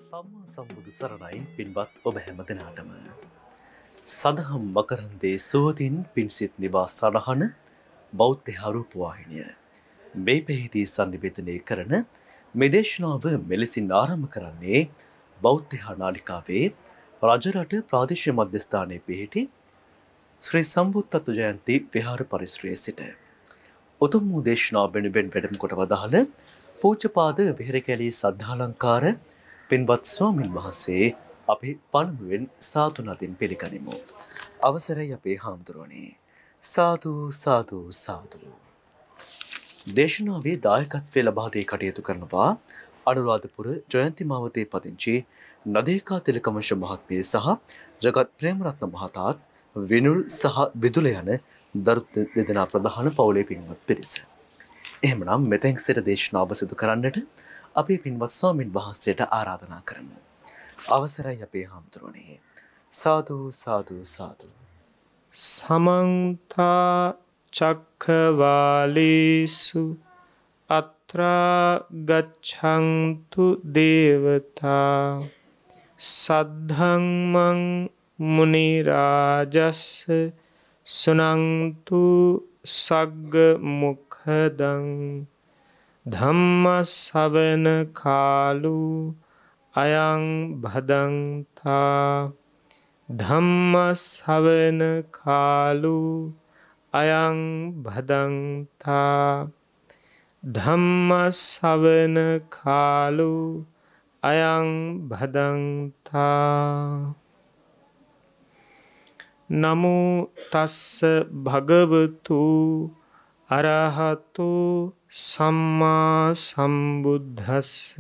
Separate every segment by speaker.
Speaker 1: සම්මා සම්බුදු සරණයි පින්වත් ඔබ හැම දෙනාටම. සදහම් මකරන්දේ සුවතින් පින්සිත් නිවා සටහන බෞද්ධ රූපවාහිනිය. මේ පෙහිදී සන්නිවේදනය කරන මෙදේශනාව මෙලෙසින් ආරම්භ කරන්නේ බෞද්ධ නාලිකාවේ රජරට ප්‍රාදේශීය මධ්‍යස්ථානයේ පිහිටි ශ්‍රී සම්බුද්ධත්ව ජයන්ති විහාර පරිශ්‍රයේ සිට උතුම් වූ දේශනාව වෙනුවෙන් වැඩම කොට වදාළ පූජ්‍යපාද විහෙරකැලී සද්ධාලංකාර පින්වත් ස්වාමින් වහන්සේ අපි පළමුවෙන් සාදු නදින් පිළිගනිමු. අවසරයි අපේ හාමුදුරුවනේ. සාදු සාදු සාදු. දේශනාවේ දායකත්වය ලබා දී කටයුතු කරනවා අනුරාධපුර ජයන්ති මාවතේ පදිංචි නදේකා තිලකවංශ මහත්මිය සහ ජගත් ප්‍රේමරත්න මහතාත් විනුල් සහ විදුල යන දරු දෙදෙනා ප්‍රධාන පවුලේ පින්වත් පිරිස. එහෙමනම් මෙතෙන් සිට දේශනාව සිදු කරන්නට අපි පින්වත් ස්වාමින් වහන්සේට ආරාධනා කරමු. අවසරයි අපේ හාමුදුරුවනේ. සාදු සාදු සාදු.
Speaker 2: සමන්ත චක්ඛවාලේසු අත්‍රා ගච්ඡන්තු දේවතා සද්ධම්මං මුනි රාජස්ස සුනන්තු සග්ග මුඛදං ධම්ම ශ්‍රවණ කාලෝ අයං භදංතා ධම්ම ශ්‍රවණ කාලෝ අයං භදංතා ධම්ම ශ්‍රවණ කාලෝ අයං භදංතා. නමෝ තස්ස භගවතු අරහතෝ සම්මා සම්බුද්දස්ස.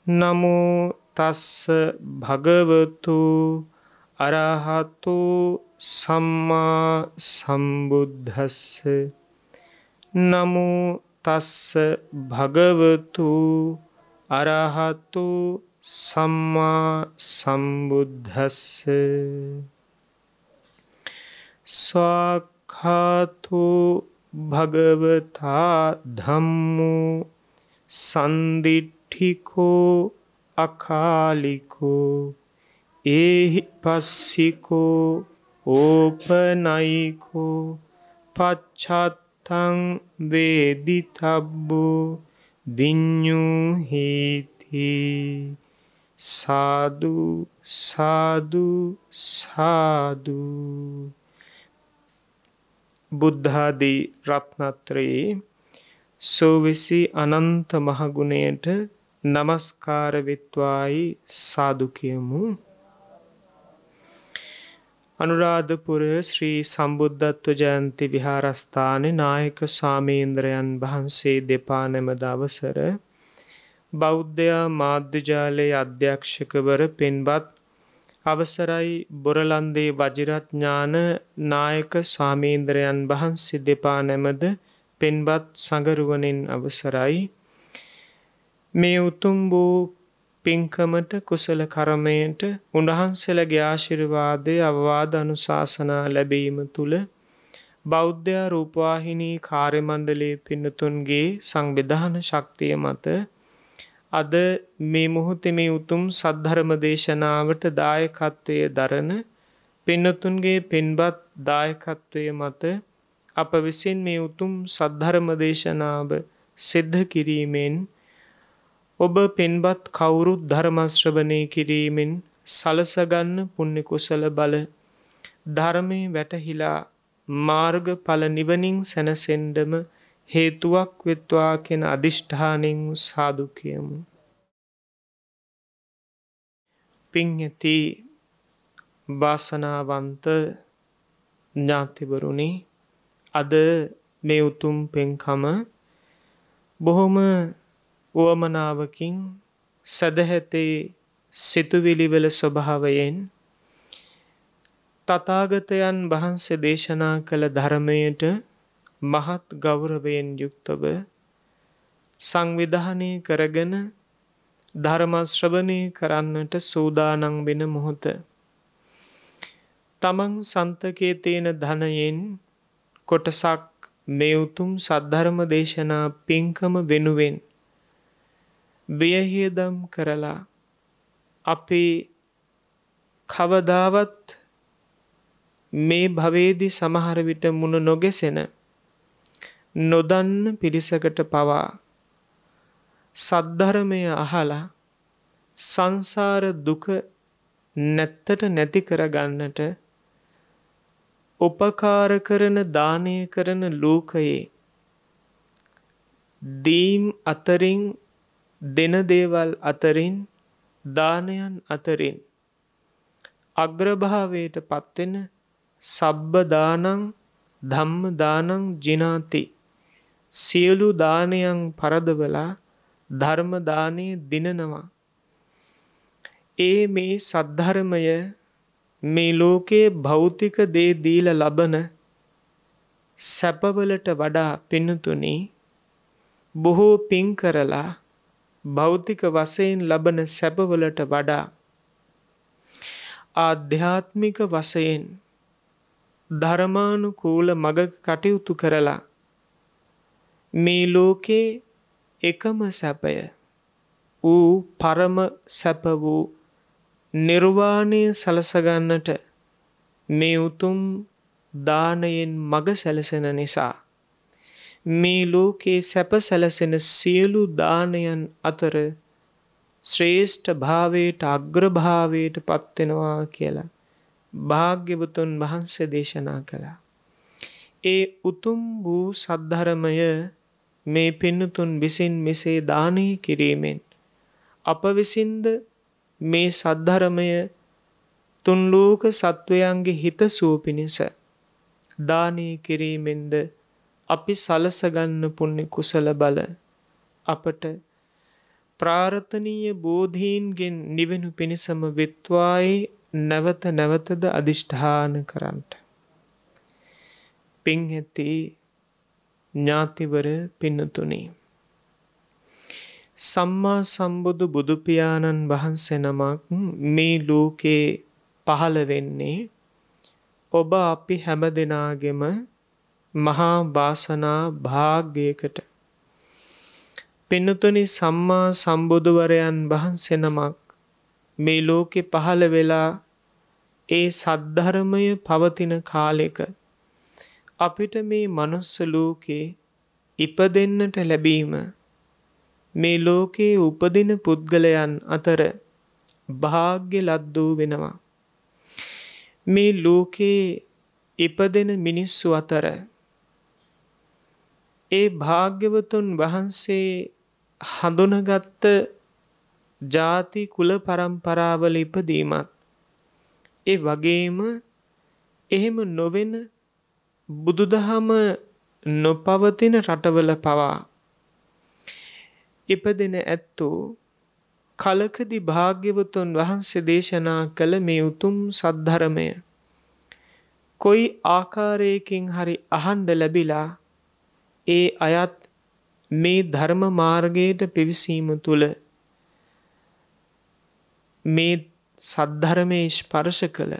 Speaker 2: නමෝ තස්ස භගවතු අරහතෝ සම්මා සම්බුද්දස්ස. නමෝ තස්ස භගවතු අරහතෝ සම්මා සම්බුද්දස්ස. ස්වාක්ඛාතෝ භගවතා ධම්මෝ සන්දිට්ඨිකෝ අකාලිකෝ ඒහි පස්සිකෝ ඕපනයිකෝ පච්චත්තං වේදිතබ්බෝ විඤ්ඤුහීති. සාදු සාදු සාදු. බුද්ධාදී රත්නත්‍රයේ සෝවිසි අනන්ත මහගුණයට නමස්කාර වෙත්වායි සාදු කියමු. අනුරාධපුර ශ්‍රී සම්බුද්ධත්ව ජයන්ති විහාරස්ථානයේ නායක ස්වාමීන්ද්‍රයන් වහන්සේ දෙපා නැමද අවසර බෞද්ධ මාධ්‍ය ජාලයේ අධ්‍යක්ෂකවර පින්වත් අවසරයි බොරලන්දේ වජිරඥාන නායක ස්වාමීන්ද්‍රයන් වහන්සේ දෙපා නැමද පින්වත් සංගරුවනින් අවසරයි. මේ උතුම් වූ පින්කමට කුසල කර්මයට උන්වහන්සේලාගේ ආශිර්වාදයේ අවවාද අනුශාසනා ලැබීම තුල බෞද්ධ රූපවාහිනී කාර්ය මණ්ඩලයේ පින්තුන්ගේ සංවිධාන ශක්තිය මත අද මේ මොහොතේ මේ උතුම් සද්ධර්ම දේශනාවට දායකත්වයේ දරන පින්තුන්ගේ පින්වත් දායකත්වයේ මත අප විසින් මේ උතුම් සද්ධර්ම දේශනාව සිද්ධ කිරීමෙන් ඔබ පින්වත් කවුරුත් ධර්ම ශ්‍රවණය කිරීමෙන් සලසගන්න පුණ්‍ය කුසල බල ධර්මයේ වැටහිලා මාර්ගඵල නිවනින් සැනසෙන්නම හේතුවක් වෙත්වා කියන අදිෂ්ඨානෙන් සාදු කියමු. පින්යති වාසනාවන්ත ඥාතිවරුනි, අද මේ උතුම් පින්කම බොහොම උවමනාවකින් සදහැතේ සිතුවිලිවල ස්වභාවයෙන් තථාගතයන් වහන්සේ දේශනා කළ ධර්මයට මහත් ගෞරවයෙන් යුක්තව සංවිධානය කරගෙන ධර්ම ශ්‍රවණය කරන්නට සූදානම් වෙන මොහොත තමන් සන්තකේ තියෙන ධනයෙන් කොටසක් මේ උතුම් සද්ධර්ම දේශනා පින්කම වෙනුවෙන් බියහියදම් කරලා අපි කවදාවත් මේ භවයේදී සමහර විට මුණ නොගැසෙන නොදන්න පිරිසකට පවා සද්ධර්මය අහලා සංසාර දුක නැත්තට නැති කරගන්නට උපකාර කරන දානය කරන ලෝකයේ දීම් අතරින් දෙන දේවල් අතරින් දානයන් අතරින් අග්‍රභාවයට පත්වෙන සබ්බ දානං ධම්ම දානං ජිනාති සියලු දානයන් පරදවලා ධර්ම දානය දිනනවා. මේ සද්ධර්මය මේ ලෝකයේ භෞතික දේ දීලා ලබන සැපවලට වඩා පින්තුනි බොහෝ පින් කරලා භෞතික වශයෙන් ලබන සැපවලට වඩා ආධ්‍යාත්මික වශයෙන් ධර්මානුකූල මග කටයුතු කරලා මේ ලෝකේ එකම සැපය වූ පරම සැප වූ නිර්වාණය සලසගන්නට මේ උතුම් දානයෙන් මග සැලසෙන නිසා මේ ලෝකේ සැප සැලසෙන සියලු දානයන් අතර ශ්‍රේෂ්ඨ භාවයට අග්‍රභාවයට පත්වෙනවා කියලා භාග්‍යවතුන් වහන්සේ දේශනා කළා. උතුම් වූ සද්ධර්මය මේ පින්නතුන් විසින් මෙසේ දානය කිරීමෙන් අප විසින්ද මේ සද්ධර්මය තුන් ලෝක සත්වයන්ගේ හිතසුව පිණිස දානය කිරීමෙන්ද අපි සලසගන්න පුණ්‍ය කුසල බල අපට ප්‍රාර්ථනීය බෝධීන්ගෙන් නිවෙනු පිණිසම වෙත්වායි නැවත නැවතද අදිෂ්ඨාන කරන්ට. පින් ඇති ඥාතිවර පින්නතුනි, සම්මා සම්බුදු බුදුපියාණන් වහන්සේ නමක් මේ ලෝකේ පහළ වෙන්නේ ඔබ අපි හැම දෙනාගේම මහා වාසනා භාග්‍යයකට. පින්නතුනි, සම්මා සම්බුදුවරයන් වහන්සේ නමක් මේ ලෝකේ පහළ වෙලා සද්ධර්මය පවතින කාලෙක අපිට මේ මනුස්ස ලෝකේ ඉපදෙන්නට ලැබීම මේ ලෝකේ උපදින පුද්ගලයන් අතර භාග්‍ය ලද්දූ වෙනවා. මේ ලෝකේ ඉපදෙන මිනිස්සු අතර භාග්‍යවතුන් වහන්සේ හඳුනගත්ත ජාති කුල පරම්පරාවල ඉපදීමත් වගේම එහෙම නොවෙන බුදුදහම නොපවතින රටවල පවා ඉපදෙන ඇත්තෝ කලකදී භාග්‍යවතුන් වහන්සේ දේශනා කළ මේ උතුම් සද්ධර්මය කොයි ආකාරයකින් හරි අහන්න ලැබිලා අයත් මේ ධර්ම මාර්ගයට පිවිසීම තුළ මේ සද්ධර්මයේ ස්පර්ශ කළ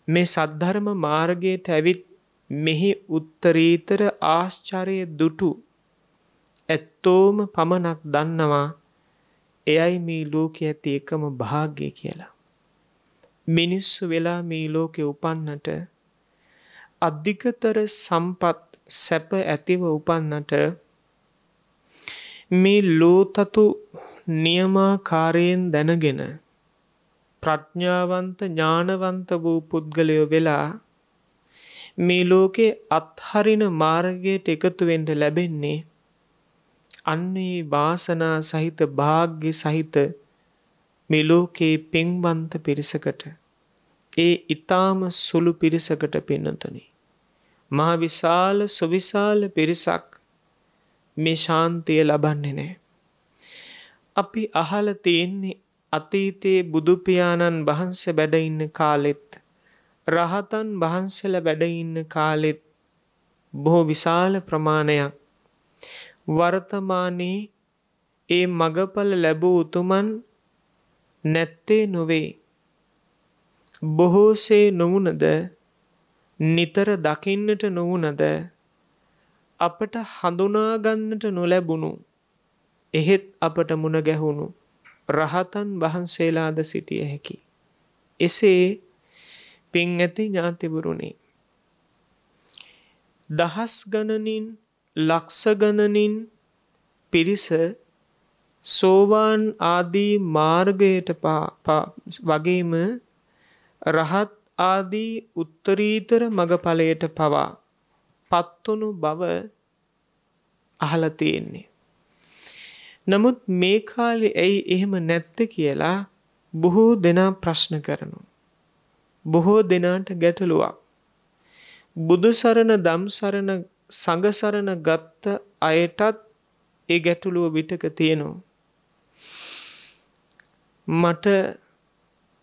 Speaker 2: මේ සද්ධර්ම මාර්ගයට ඇවිත් මෙහි උත්තරීතර ආශ්චර්ය දුටු ඇත්තෝම පමණක් දන්නවා එයයි මේ ලෝකයේ ඇති එකම භාග්‍යය කියලා. මිනිස්සු වෙලා මේ ලෝකේ උපන්නට අධිකතර සම්පත් සැප ඇතිව උපන්නට මේ ලෝතතු නියමාකාරයෙන් දැනගෙන ප්‍රඥාවන්ත ඥානවන්ත වූ පුද්ගලයෝ වෙලා මේ ලෝකේ අත්හරින මාර්ගයට එකතු වෙන්න ලැබෙන්නේ අන්නේ වාසනා සහිත භාග්‍ය සහිත මේ ලෝකේ පින්වන්ත පිරිසකට ඊටාම සුළු පිරිසකට පින්නතුනි. මහ විශාල සුවිශාල පිරිසක් මේ ශාන්තිය ලබන්නේ නැහැ. අපි අහලා තියෙන්නේ අතීතයේ බුදු පියාණන් වහන්සේ වැඩ ඉන්න කාලෙත් රහතන් වහන්සේලා වැඩ ඉන්න කාලෙත් බොහෝ විශාල ප්‍රමාණයක් වර්තමානයේ මගපල ලැබූ උතුමන් නැත්තේ නොවේ. බොහෝසේ නොවුනද නිතර දකින්නට නොවුනද අපට හඳුනා ගන්නට නොලැබුණු එහෙත් අපට මුණ ගැහුණු රහතන් වහන්සේලාද සිටිය හැකි. එසේ පින් ඇති ඥාතිවරුනි, දහස් ගණනින් ලක්ෂ ගණනින් පිරිස සෝවාන් ආදී මාර්ගයට වගේම රහත් ආදී උත්තරීතර මගඵලයට පවා පත්වනු බව අහලා තියෙන්නේ. නමුත් මේ කාලේ ඇයි එහෙම නැත්ද කියලා බොහෝ දෙනා ප්‍රශ්න කරනවා. බොහෝ දෙනාට ගැටලුවක්. බුදු සරණ, දම් සරණ, සංඝ සරණ ගත්ත අයටත් ඒ ගැටලුව විටක තියෙනවා. මට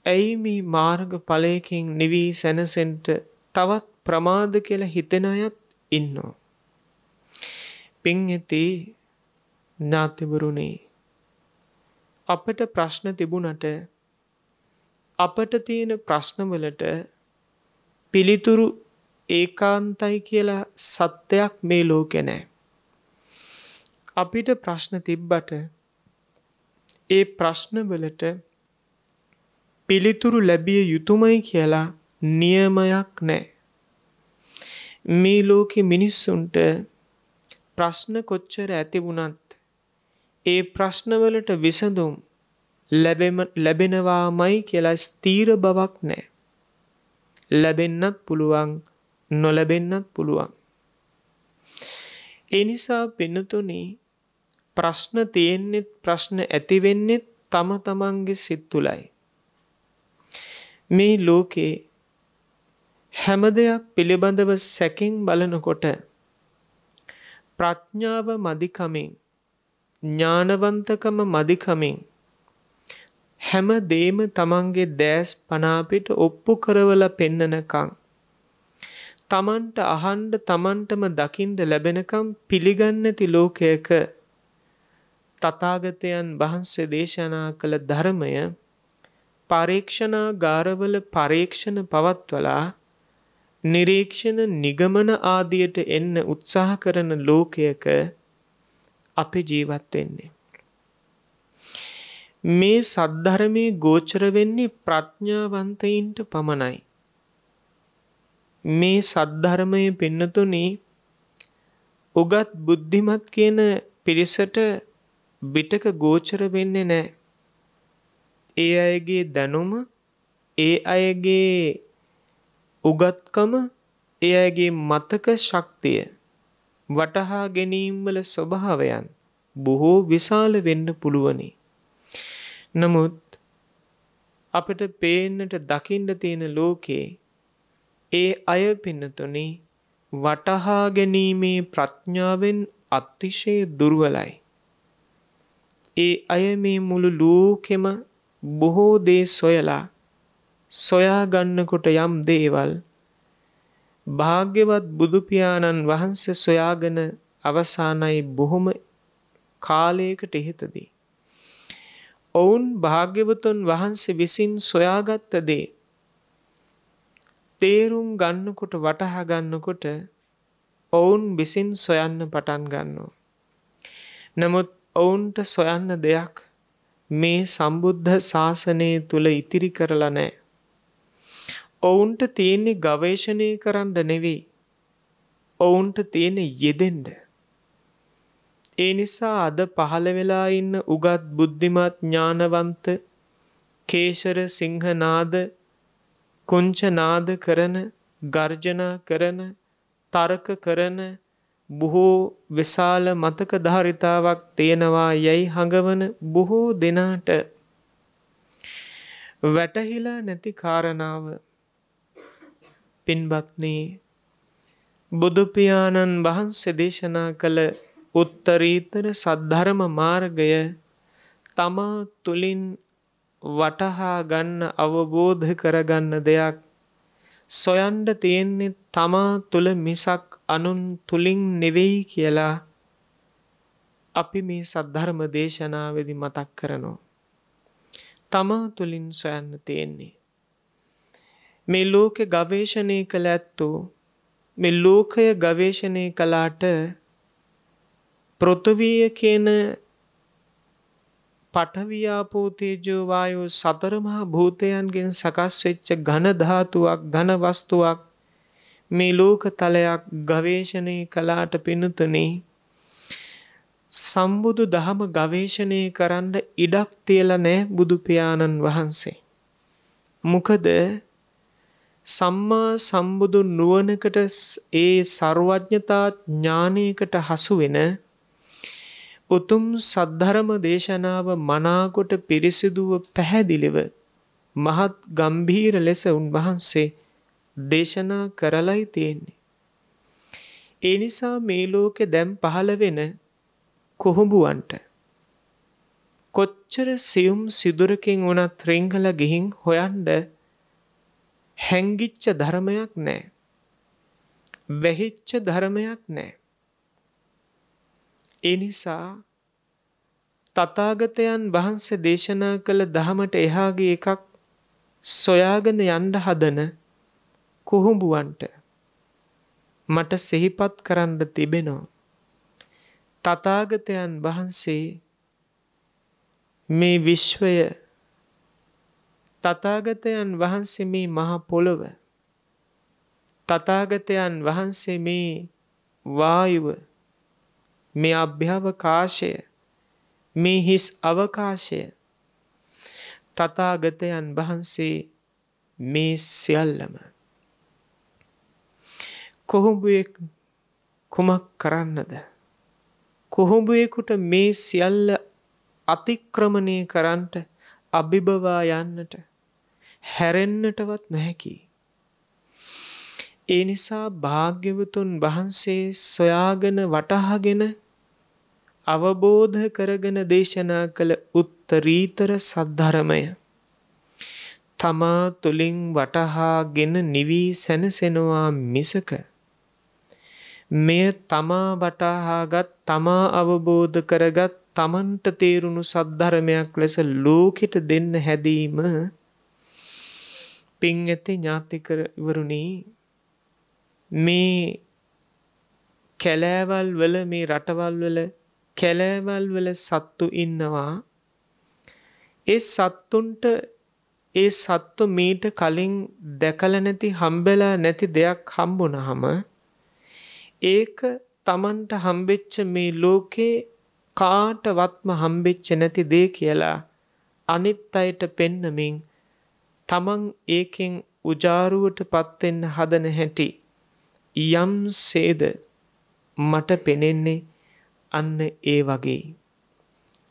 Speaker 2: ඇයි මේ මාර්ග ඵලයකින් නිවි සැනසෙන්න තවත් ප්‍රමාද කියලා හිතෙන අයත් ඉන්නවා. පින් ඇති ඥාතිවරුනි, අපට ප්‍රශ්න තිබුණට අපට තියෙන ප්‍රශ්නවලට පිළිතුරු ඒකාන්තයි කියලා සත්‍යයක් මේ ලෝකේ නැහැ. අපිට ප්‍රශ්න තිබ්බට ඒ ප්‍රශ්නවලට පිළිතුරු ලැබිය යුතුමයි කියලා නියමයක් නැහැ. මේ ලෝකේ මිනිස්සුන්ට ප්‍රශ්න කොච්චර ඇති වුණත් ඒ ප්‍රශ්නවලට විසඳුම් ලැබෙනවාමයි කියලා ස්ථීර බවක් නැහැ. ලැබෙන්නත් පුළුවන්, නොලැබෙන්නත් පුළුවන්. ඒ නිසා පින්නතුනි, ප්‍රශ්න තියෙන්නේ, ප්‍රශ්න ඇති වෙන්නේ තම තමන්ගේ සිත් තුළයි. මේ ලෝකේ හැම දෙයක් පිළිබඳව සැකෙන් බලනකොට ප්‍රඥාව මදිකමින්, ඥානවන්තකම මදිකමින් හැම දෙයම තමන්ගේ දැස් පනාපිට ඔප්පු කරවලා පෙන්නනකම්, තමන්ට අහන්න, තමන්ටම දකින්න ලැබෙනකම් පිළිගන්නති ලෝකයක තථාගතයන් වහන්සේ දේශනා කළ ධර්මය පරීක්ෂණාගාරවල පරීක්ෂණ පවත්වලා නිරීක්ෂණ නිගමන ආදියට එන්න උත්සාහ කරන ලෝකයක අපි ජීවත් වෙන්නේ. මේ සද්ධර්මයේ ගෝචර වෙන්නේ ප්‍රඥාවන්තයින්ට පමණයි. මේ සද්ධර්මයේ පින්නතුනි උගත් බුද්ධිමත් කියන පිරිසට පිටක ගෝචර වෙන්නේ නැහැ. ඒ අයගේ දැනුම, ඒ අයගේ උගත්කම, ඒ අයගේ මතක ශක්තිය, වටහා ගැනීම වල ස්වභාවයන් බොහෝ විශාල වෙන්න පුළුවනි. නමුත් අපිට පේන්නට දකින්න තියෙන ලෝකේ ඒ අය පින්නතුනි වටහා ගැනීමේ ප්‍රඥාවෙන් අතිශය දුර්වලයි. ඒ අය මේ මුළු ලෝකෙම බොහෝ දේ සොයා ගන්නකොට යම් දේවල් භාග්‍යවත් බුදු පියාණන් වහන්සේ සොයාගෙන අවසానයි බොහොම කාලයකට ඉහතදී. ඔවුන් භාග්‍යවතුන් වහන්සේ විසින් සොයාගත්ත දේ තේරුම් ගන්නකොට, වටහා ගන්නකොට ඔවුන් විසින් සොයන්න පටන් ගන්නවා. නමුත් ඔවුන්ට සොයන්න දෙයක් මේ සම්බුද්ධ ශාසනය තුල ඉතිරි කරලා නැහැ. ඔවුන්ට තියෙන්නේ ගවේෂණය කරන්න නෙවෙයි. ඔවුන්ට තියෙන්නේ යෙදෙන්න. ඒ නිසා අද පහළ වෙලා ඉන්න උගත් බුද්ධිමත් ඥානවන්ත කේශර සිංහනාද කුංච නාද කරන, ගර්ජනා කරන, තර්ක කරන බොහෝ විශාල මතක ධාරිතාවක් තියෙනවා යයි හඟවන බොහෝ දෙනාට වැටහිලා නැති කාරණාව, පින්වත්නි, බුදු පියාණන් වහන්සේ දේශනා කළ උත්තරීතර සද්ධර්ම මාර්ගය තමා තුලින් වටහා ගන්න, අවබෝධ කරගන්න දෙයක්. සොයන්න තියෙන්නේ තමා තුල මිසක් අනුන් තුලින් නෙවෙයි කියලා අපි මේ සද්ධර්ම දේශනාවේදී මතක් කරනවා. තමා තුලින් සොයන්න තියෙන්නේ. මේ ලෝකේ ගවේෂණය කළ ඇත්තෝ මේ ලෝකය ගවේෂණය කළාට පෘථිවිය කියන පඨවි ආපෝ තේජෝ වායෝ සතර මහා භූතයන්ගෙන් සකස් වෙච්ච ඝන ධාතුවක් ඝන වස්තුවක් මේ ලෝක තලයක් ගවේෂණය කළාට පිණුතුනි සම්බුදු දහම ගවේෂණය කරන්න ඉඩක් තියලා නැහැ බුදු පියාණන් වහන්සේ. මොකද සම්මා සම්බුදු නුවණකට ඒ සර්වඥතා ඥානයකට හසු වෙන උතුම් සද්ධර්ම දේශනාව මනාකොට පිරිසිදුව පැහැදිලිව මහත් ගම්භීර ලෙස උන්වහන්සේ දේශනා කරලයි තියෙන්නේ. ඒ නිසා මේ ලෝකේ දැන් පහළ වෙන කුහුඹුවන්ට කොච්චර සියුම් සිදුරකින් වුණත් රිංගලා ගිහින් හොයන්න හැංගිච්ච ධර්මයක් නැහැ. වැහිච්ච ධර්මයක් නැහැ. ඒ නිසා තථාගතයන් වහන්සේ දේශනා කළ ධහමට එහාගේ එකක් සොයාගෙන යන්න හදන කුහුඹුවන්ට මට සිහිපත් කරන්න තිබෙනවා. තථාගතයන් වහන්සේ මේ විශ්වය තථාගතයන් වහන්සේ මේ මහ පොළොව තථාගතයන් වහන්සේ මේ වායුව මේ අභ්‍යවකාශය මේ හිස් අවකාශය තථාගතයන් වහන්සේ මේ සියල්ලම කුහුඹුවෙක් කුමක් කරන්නද? කුහුඹුවෙකුට මේ සියල්ල අතික්‍රමණය කරන්නට අභිබවා යන්නට හැරෙන්නටවත් නොහැකි. ඒ නිසා භාග්‍යවතුන් වහන්සේ සොයාගෙන වටහාගෙන අවබෝධ කරගෙන දේශනා කළ උත්තරීතර සද්ධර්මය තමා තුලින් වටහාගෙන නිවි සැනසෙනවා මිසක මෙය තමා වටහාගත් තමා අවබෝධ කරගත් තමන්ට තේරුණු සද්ධර්මයක් ලෙස ලෝකෙට දෙන්න හැදීම පින් ඇති ඥාතිකවරුනි මේ කැලෑවල් වල මේ රටවල් වල කැලෑවල් වල සත්තු ඉන්නවා. ඒ සත්තුන්ට ඒ සත්තු මීට කලින් දැකලා නැති හම්බෙලා නැති දෙයක් හම්බුනහම ඒක තමන්ට හම්බෙච්ච මේ ලෝකේ කාටවත්ම හම්බෙච්ච නැති දේ කියලා අනිත් අයට පෙන්නමින් තමන් ඒකෙන් උජාරුවටපත් වෙන්න හදන හැටි යම් සේද මට පෙනෙන්නේ අන්න ඒ වගේ.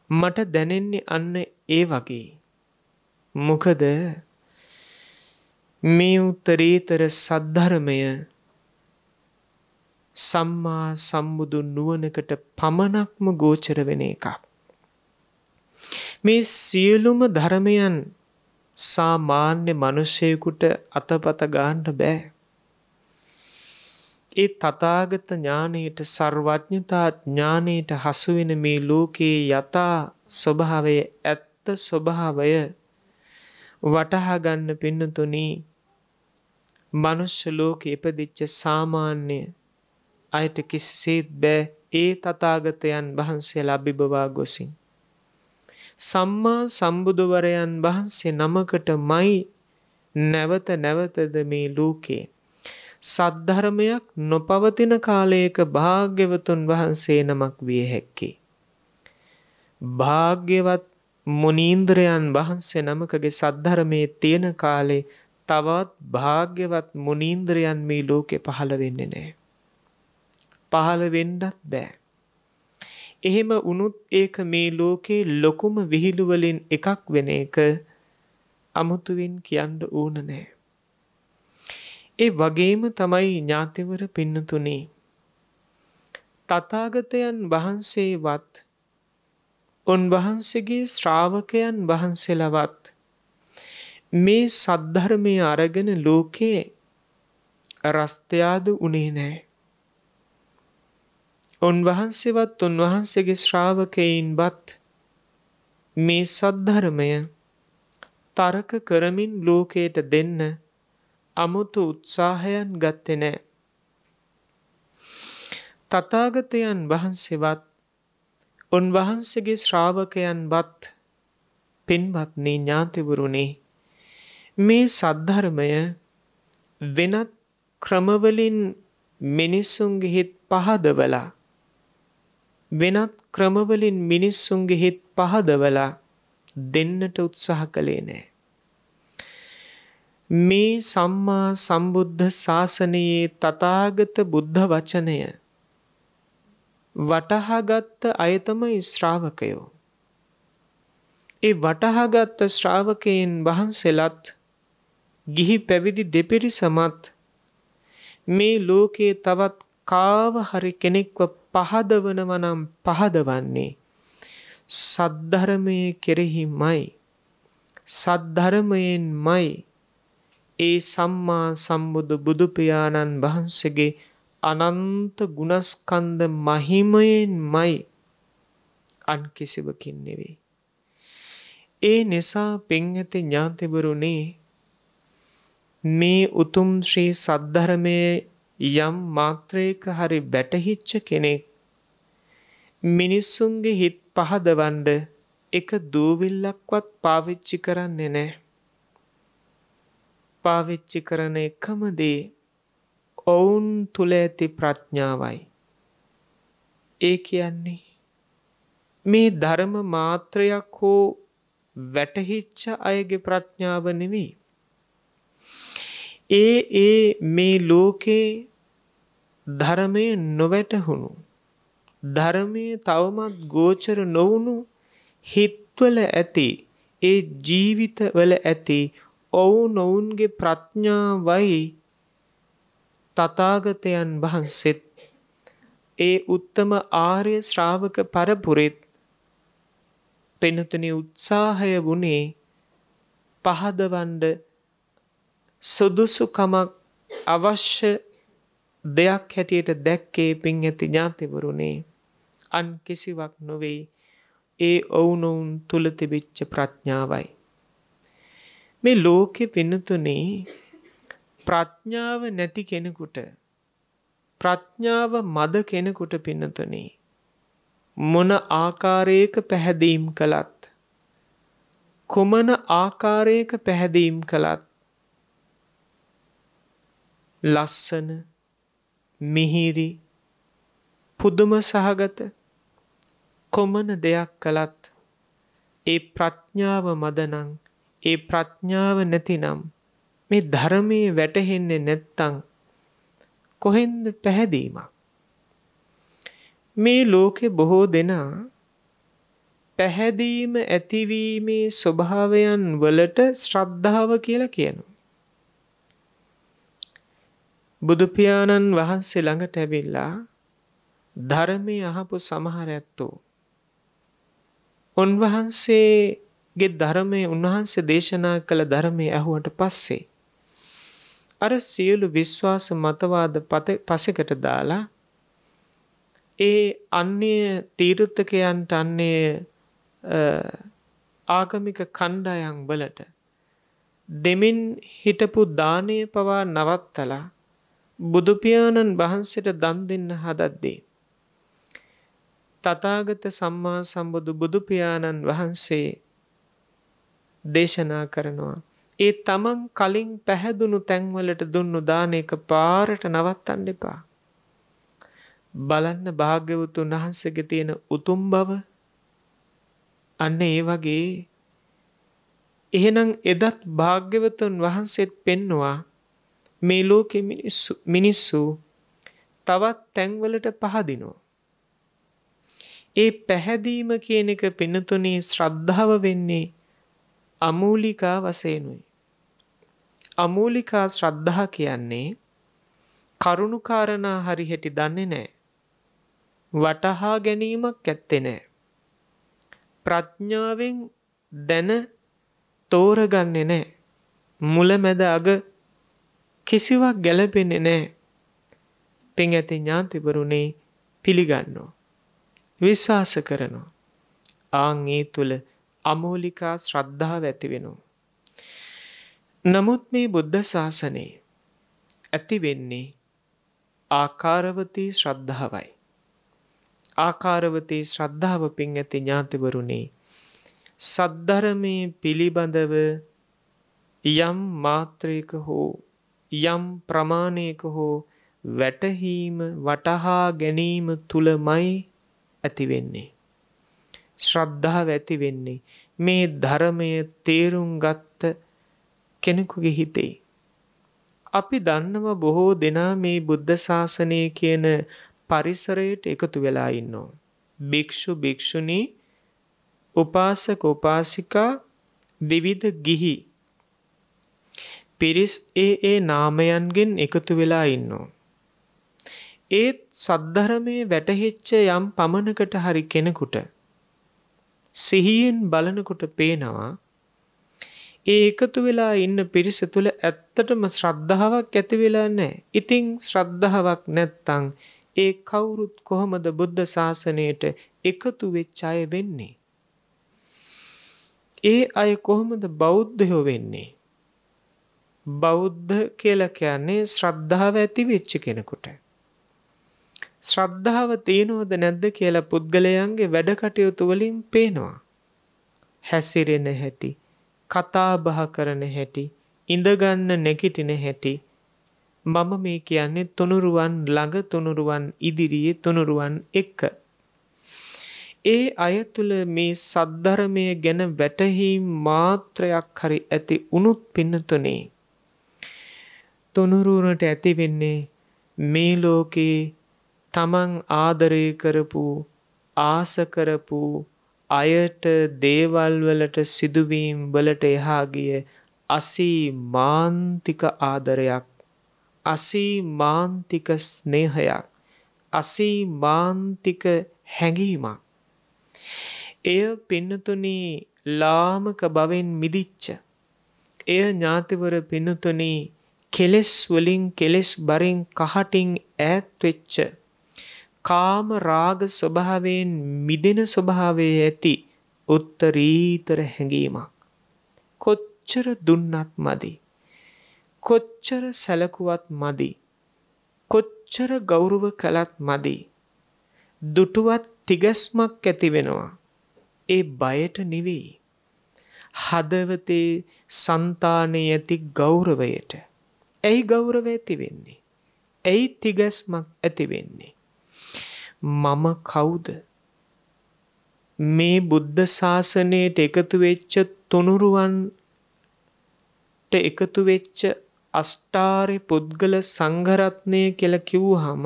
Speaker 2: මට දැනෙන්නේ අන්න ඒ වගේ. මොකද මේ උත්තරීතර සද්ධර්මය සම්මා සම්බුදු නුවණකට පමණක්ම ගෝචර වෙන එකක්. මේ සියලුම ධර්මයන් සාමාන්‍ය මිනිසෙකුට අතපත ගන්න බෑ. ඒ තථාගත ඥානයට සර්වඥතා ඥානයට හසු වෙන මේ ලෝකේ යථා ස්වභාවය ඇත්ත ස්වභාවය වටහා ගන්න පින්නතුනි මනුෂ්‍ය ලෝකේ ඉපදිච්ච සාමාන්‍ය අයට කිසිසේත් බෑ ඒ තථාගතයන් වහන්සේලා අභිබවා ගොසින් සම්මා සම්බුදුවරයන් වහන්සේ නමකටමයි නැවත නැවතද මේ ලෝකේ සද්ධර්මයක් නොපවතින කාලයක භාග්‍යවතුන් වහන්සේ නමක් විය හැක්කේ. භාග්‍යවත් මුනීන්ද්‍රයන් වහන්සේ නමකගේ සද්ධර්මයේ තියෙන කාලේ තවත් භාග්‍යවත් මුනීන්ද්‍රයන් මේ ලෝකේ පහළ වෙන්නේ නැහැ. පහළ වෙන්නත් බෑ. එහෙම වුණොත් ඒක මේ ලෝකේ ලොකුම විහිළු වලින් එකක් වෙන එක අමුතුවෙන් කියන්න ඕන නැහැ. ඒ වගේම තමයි ඥාතිවර පින්නතුනි තථාගතයන් වහන්සේවත් උන්වහන්සේගේ ශ්‍රාවකයන් වහන්සේලවත් මේ සද්ධර්මය අරගෙන ලෝකේ රස්තියාදු උනේ නැහැ. උන්වහන්සේවත් උන්වහන්සේගේ ශ්‍රාවකයින්වත් මේ සද්ධර්මය තරක කරමින් ලෝකයට දෙන්න අමුතු උත්සාහයන් ගත්තේ නැහැ. තථාගතයන් වහන්සේවත් උන්වහන්සේගේ ශ්‍රාවකයන්වත් පින්වත්නි ඥාතිවරුනි, මේ සද්ධර්මය වෙනත් ක්‍රමවලින් මිනිසුන්ගේ හිත් පහදවලා, වෙනත් ක්‍රමවලින් මිනිස්සුන්ගේ හිත් පහදවලා දෙන්නට උත්සාහ කළේ නෑ. මේ සම්මා සම්බුද්ධ ශාසනයේ තථාගත බුද්ධ වචනය වටහාගත් අය තමයි ශ්‍රාවකයෝ. ඒ වටහාගත් ශ්‍රාවකයන් වහන්සේලාත් ගිහි පැවිදි දෙපිරිසමත් මේ ලෝකේ තවත් කාව හරි කෙනෙක්ව පහදවනවා නම් පහදවන්නේ සද්ධර්මයේ කෙරෙහිමයි. සද්ධර්මයෙන්මයි. ඒ සම්මා සම්බුදු බුදු පියාණන් වහන්සේගේ අනන්ත ගුණස්කන්ධ මහිමයෙන්මයි, අන් කිසිවකින් නෙවෙයි. ඒ නිසා පින්ඇති ඥාතිවරුනි, මේ උතුම් ශ්‍රී සද්ධර්මයේ යම් මාත්‍රයක හරි වැටහිච්ච කෙනෙක් මිනිස්සුන්ගේ හිත් පහදවන්න එක දූවිල්ලක්වත් පාවිච්චි කරන්නේ නැහැ. පාවිච්චි කරන එකම දේ ඔවුන් තුල ඇති ප්‍රඥාවයි. ඒ කියන්නේ මේ ධර්ම මාත්‍රයක් හෝ වැටහිච්ච අයගේ ප්‍රඥාව නෙවෙයි. ඒ මේ ලෝකේ ධර්මයේ නොවැටහුණු, ධර්මයේ තවමත් ගෝචර නොවුණු හිත්වල ඇති, ඒ ජීවිතවල ඇති ඔවුන්ගේ ප්‍රඥාවයි තථාගතයන් වහන්සේත් ඒ උත්තම ආර්ය ශ්‍රාවක පරපුරෙත් පින්තුනි උත්සාහය වුණේ පහදවන්න සුදුසුකමක් අවශ්‍ය දෙයක් හැටියට දැක්කේ පින්ඇති ඥාතිවරුනි අන් කිසිවක් නොවේ, ඒ ඔවුනොවුන් තුල තිබිච්ච ප්‍රඥාවයි. මේ ලෝකෙ පින්තුනි ප්‍රඥාව නැති කෙනෙකුට, ප්‍රඥාව මද කෙනෙකුට පින්තුනි මොන ආකාරයක පැහැදීම් කළත්, කුමන ආකාරයක පැහැදීම් කළත් ලස්සන, මිහිරි, පුදුම සහගත කොමන දෙයක් කළත් ඒ ප්‍රඥාව මදනම්, ඒ ප්‍රඥාව නැතිනම්, මේ ධර්මයේ වැටහෙන්නේ නැත්තම් කොහෙන්ද පැහැදීමක්? මේ ලෝකේ බොහෝ දෙනා පැහැදීම ඇතිවීමේ ස්වභාවයන් වලට ශ්‍රද්ධාව කියලා කියනවා. බුදු පියාණන් වහන්සේ ළඟට ඇවිල්ලා ධර්මයේ අහපු සමහර ඇත්තෝ උන්වහන්සේගේ ධර්මයේ, උන්වහන්සේ දේශනා කළ ධර්මයේ ඇහුවට පස්සේ අර සියලු විශ්වාස මතවාද පසෙකට දාලා ඒ අන්‍ය තීර්ථකයන්ට, අන්‍ය ආගමික කණ්ඩායම් වලට දෙමින් හිටපු දානය පවා නවත්තලා බුදු පියාණන් වහන්සේට දන් දෙන්න හදද්දී තථාගත සම්මා සම්බුදු බුදු පියාණන් වහන්සේ දේශනා කරනවා, ඒ තමන් කලින් පැහැදුණු තැන්වලට දුන්නු දාන එක පාරට නවත්තන්න එපා. බලන්න භාග්‍යවතුන් වහන්සේගේ තියෙන උතුම් බව. අන්න ඒ වගේ එහෙනම් එදත් භාග්‍යවතුන් වහන්සේත් පෙන්නවා මේ ලෝකෙ මිනිස්සු තවත් තැන්වලට පහදිනවා. ඒ පැහැදීම කියන එක පින්නතුනේ ශ්‍රද්ධාව වෙන්නේ අමූලිකා වශයෙන්ුයි. අමූලිකා ශ්‍රද්ධා කියන්නේ කරුණු කාරණා හරි හැටි දන්නේ නැහැ. වටහා ගැනීමක් ඇත්තේ නැහැ. ප්‍රඥාවෙන් දැන තෝරගන්නේ නැහැ. මුලැමැද අග කිසිවක් ගැලපෙන්නේ නැහැ. පින් ඇති ඥාතිවරුනේ පිළිගන්නවා, විශ්වාස කරනවා. ආන් ඒ තුල අමෝලිකා ශ්‍රද්ධාව ඇති වෙනවා. නමුත් මේ බුද්ධ ශාසනයේ ඇති වෙන්නේ ආකාරවතී ශ්‍රද්ධාවයි. ආකාරවතී ශ්‍රද්ධාව පින් ඇති ඥාතිවරුනේ සද්ධර්මයේ පිළිබඳව යම් මාත්‍රයක හෝ යම් ප්‍රමාණයක හෝ වැටහීම වටහා ගැනීම තුලමයි ඇති වෙන්නේ. ශ්‍රද්ධාව ඇති වෙන්නේ මේ ධර්මය තේරුම් ගත්ත කෙනෙකුගේ හිතේ. අපි දන්නවා බොහෝ දෙනා මේ බුද්ධ ශාසනය කියන පරිසරයට එකතු වෙලා ඉන්නවා. භික්ෂු භික්ෂුණී උපාසක උපාසිකා විවිධ ගිහි පිරිස් ඒ නාමයන්ගෙන් එකතු වෙලා ඉන්නවා. ඒත් සද්ධර්මයේ වැටහෙච්ච යම් පමණකට හරි කෙනෙකුට සිහියෙන් බලනකොට පේනවා ඒ එකතු වෙලා ඉන්න පිරිස තුළ ඇත්තටම ශ්‍රද්ධාවක් ඇති වෙලා නැහැ. ඉතින් ශ්‍රද්ධාවක් නැත්තම් ඒ කවුරුත් කොහොමද බුද්ධ ශාසනයට එකතු වෙච්ච අය වෙන්නේ? ඒ අය කොහොමද බෞද්ධයෝ වෙන්නේ? බෞද්ධ කියලා කියන්නේ ශ්‍රද්ධාව ඇති වෙච්ච කෙනෙකුට. ශ්‍රද්ධාව තියෙනවද නැද්ද කියලා පුද්ගලයන්ගේ වැඩ කටයුතු වලින් පේනවා. හැසිරෙන හැටි, කතා බහ කරන හැටි, ඉඳගන්න නැගිටින හැටි. මම මේ කියන්නේ තුනුරුවන් ළඟ, තුනුරුවන් ඉදිරියේ, තුනුරුවන් එක්ක. ඒ අය තුල මේ සද්ධර්මය ගැන වැටහීම් මාත්‍රයක් හරි ඇති උනුත් පින්නතුනේ තුනුරුවන්ට ඇති වෙන්නේ මේ ලෝකේ තමන් ආදරය කරපු ආස කරපු අයට දේවල් වලට සිදුවීම් වලට එහා ගිය අසීමාන්තික ආදරයක්, අසීමාන්තික ස්නේහයක්, අසීමාන්තික හැඟීමක්. එය පින්නතුනි ලාමක බවෙන් මිදිච්ච, එය ඥාතිවර පින්නතුනි කෙලෙස් වලින් කෙලෙස් බරින් කහටින් ඈත් වෙච්ච, කාම රාග ස්වභාවයෙන් මිදෙන ස්වභාවයේ ඇති උත්තරීතර හැඟීමක්. කොච්චර දුන්නත් මදි, කොච්චර සැලකුවත් මදි, කොච්චර ගෞරව කළත් මදි. දුටුවත් තිගැස්මක් ඇති වෙනවා. ඒ බයට නෙවෙයි, හදවතේ సంతානයේ ඇති ගෞරවයට. ඇයි ගෞරවය ඇති වෙන්නේ? ඇයි තිගැස්මක් ඇති වෙන්නේ? මම කවුද? මේ බුද්ධ ශාසනයට එකතු වෙච්ච තුනුරුවන්ට එකතු වෙච්ච අෂ්ටාරි පුද්ගල සංඝරත්නය කියලා කිව්වහම